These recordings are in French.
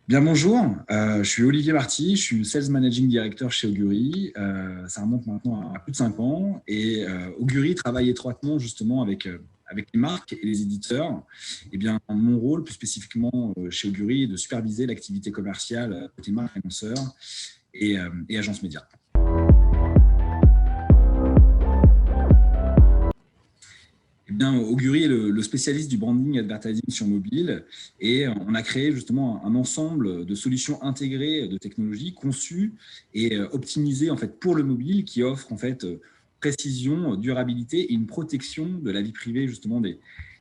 Bien, bonjour, je suis Olivier Marty, je suis Sales Managing Director chez Augury. Ça remonte maintenant à plus de 5 ans et Augury travaille étroitement justement avec les marques et les éditeurs. Eh bien, mon rôle plus spécifiquement chez Augury est de superviser l'activité commerciale côté marques, annonceurs et agences médias. Eh bien, Augury est le spécialiste du branding advertising sur mobile et on a créé justement un ensemble de solutions intégrées de technologies conçues et optimisées en fait pour le mobile qui offrent en fait précision, durabilité et une protection de la vie privée justement des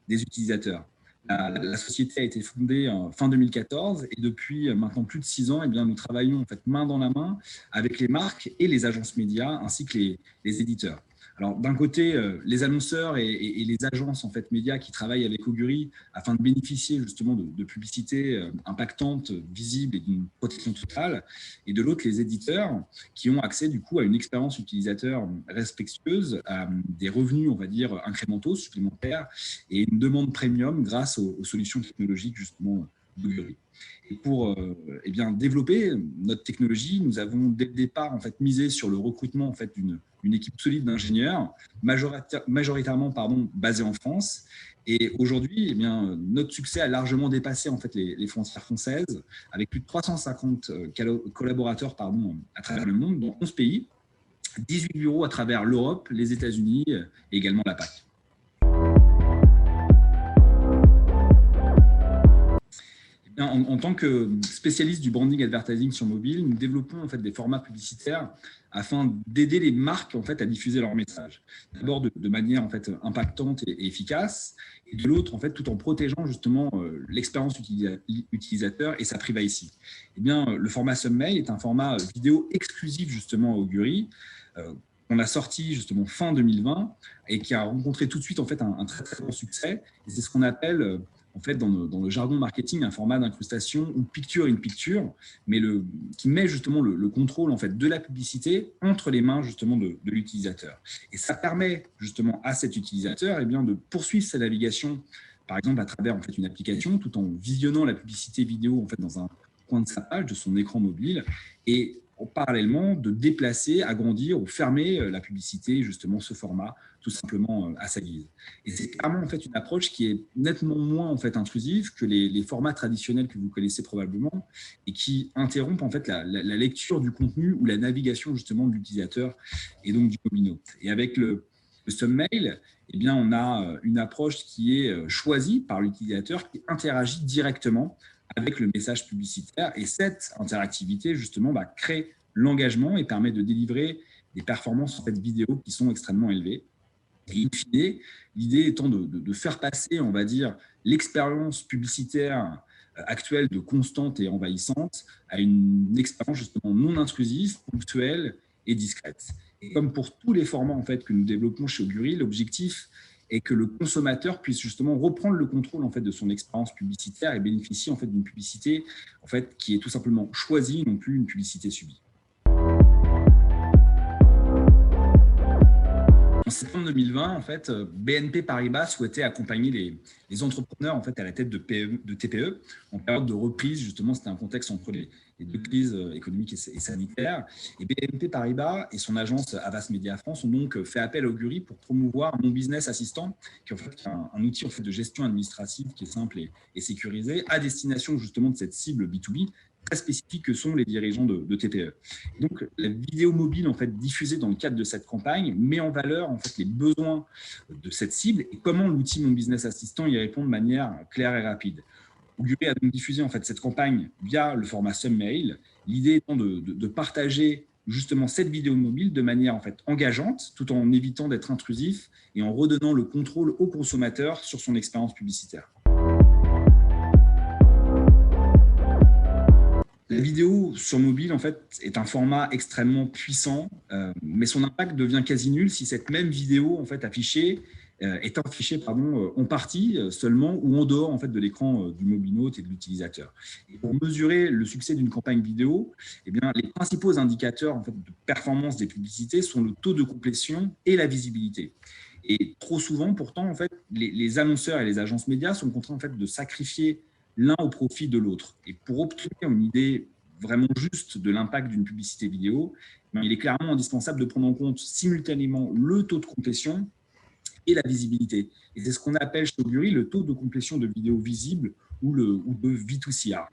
utilisateurs. La société a été fondée en fin 2014 et depuis maintenant plus de 6 ans, eh bien, nous travaillons en fait main dans la main avec les marques et les agences médias ainsi que les éditeurs. Alors, d'un côté, les annonceurs et les agences en fait, médias qui travaillent avec Augury afin de bénéficier justement de publicités impactantes, visibles et d'une protection totale. Et de l'autre, les éditeurs qui ont accès du coup à une expérience utilisateur respectueuse, à des revenus, on va dire, incrémentaux, supplémentaires et une demande premium grâce aux solutions technologiques justement d'Augury. Et pour eh bien, développer notre technologie, nous avons dès le départ en fait, misé sur le recrutement en fait, d'une équipe solide d'ingénieurs, majoritairement basée en France. Et aujourd'hui, eh bien, notre succès a largement dépassé en fait, les frontières françaises, avec plus de 350 collaborateurs à travers le monde, dans 11 pays, 18 bureaux à travers l'Europe, les États-Unis et également la PAC. En tant que spécialiste du branding advertising sur mobile, nous développons en fait des formats publicitaires afin d'aider les marques en fait à diffuser leurs messages. D'abord de manière en fait impactante et efficace, et de l'autre en fait tout en protégeant justement l'expérience utilisateur et sa privacy. Eh bien, le format Submail est un format vidéo exclusif justement à Augury. On a sorti justement fin 2020 et qui a rencontré tout de suite en fait un très très bon succès. Et c'est ce qu'on appelle en fait, dans le jargon marketing, un format d'incrustation ou picture in picture, mais qui met justement le contrôle en fait, de la publicité entre les mains justement de l'utilisateur. Et ça permet justement à cet utilisateur eh bien, de poursuivre sa navigation, par exemple à travers en fait, une application, tout en visionnant la publicité vidéo en fait, dans un coin de sa page, de son écran mobile, et parallèlement de déplacer, agrandir ou fermer la publicité, justement ce format, tout simplement à sa guise. Et c'est clairement en fait une approche qui est nettement moins en fait intrusive que les formats traditionnels que vous connaissez probablement et qui interrompent en fait la lecture du contenu ou la navigation justement de l'utilisateur et donc du mobile. Et avec le Submail, eh bien, on a une approche qui est choisie par l'utilisateur qui interagit directement avec le message publicitaire. Et cette interactivité, justement, crée l'engagement et permet de délivrer des performances en fait, vidéo qui sont extrêmement élevées. Et in fine, l'idée étant de faire passer, on va dire, l'expérience publicitaire actuelle de constante et envahissante à une expérience justement non intrusive, ponctuelle et discrète. Et comme pour tous les formats en fait, que nous développons chez Augury, l'objectif est que le consommateur puisse justement reprendre le contrôle en fait, de son expérience publicitaire et bénéficier en fait, d'une publicité en fait, qui est tout simplement choisie, non plus une publicité subie. En septembre 2020, en fait, BNP Paribas souhaitait accompagner les entrepreneurs en fait, à la tête de TPE en période de reprise. Justement, c'était un contexte entre les deux crises économiques et sanitaires. Et BNP Paribas et son agence Havas Media France ont donc fait appel à Augury pour promouvoir Mon Business Assistant, qui est en fait un outil en fait, de gestion administrative qui est simple et sécurisé, à destination justement de cette cible B2B très spécifiques que sont les dirigeants de TPE. Et donc, la vidéo mobile en fait, diffusée dans le cadre de cette campagne met en valeur en fait, les besoins de cette cible et comment l'outil Mon Business Assistant y répond de manière claire et rapide. Augury a donc diffusé en fait, cette campagne via le format Submail, l'idée étant de partager justement cette vidéo mobile de manière en fait, engageante, tout en évitant d'être intrusif et en redonnant le contrôle au consommateur sur son expérience publicitaire. La vidéo sur mobile, en fait, est un format extrêmement puissant, mais son impact devient quasi nul si cette même vidéo, en fait, est affichée en partie seulement ou en dehors en fait, de l'écran du mobile-note et de l'utilisateur. Pour mesurer le succès d'une campagne vidéo, eh bien, les principaux indicateurs en fait, de performance des publicités sont le taux de complétion et la visibilité. Et trop souvent, pourtant, en fait, les annonceurs et les agences médias sont contraints en fait, de sacrifier l'un au profit de l'autre. Et pour obtenir une idée vraiment juste de l'impact d'une publicité vidéo, il est clairement indispensable de prendre en compte simultanément le taux de complétion et la visibilité. Et c'est ce qu'on appelle chez Augury le taux de complétion de vidéos visibles ou de V2CR.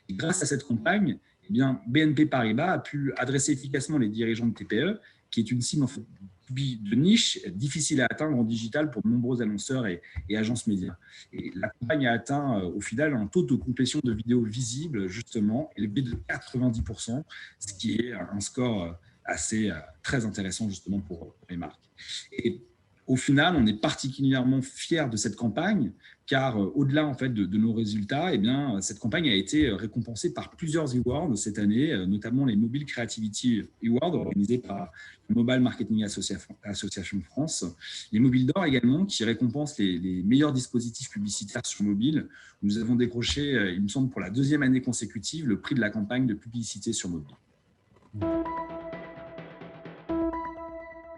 Et grâce à cette campagne, eh bien, BNP Paribas a pu adresser efficacement les dirigeants de TPE, qui est une cible en fait, de niche difficile à atteindre en digital pour de nombreux annonceurs et agences médias. Et la campagne a atteint au final un taux de complétion de vidéos visibles justement élevé de 90%, ce qui est un score assez très intéressant justement pour les marques. Et au final, on est particulièrement fiers de cette campagne, car au-delà en fait, de nos résultats, eh bien, cette campagne a été récompensée par plusieurs awards cette année, notamment les Mobile Creativity Awards organisés par la Mobile Marketing Association France, les Mobiles d'Or également, qui récompensent les meilleurs dispositifs publicitaires sur mobile. Nous avons décroché, il me semble, pour la 2e année consécutive, le prix de la campagne de publicité sur mobile.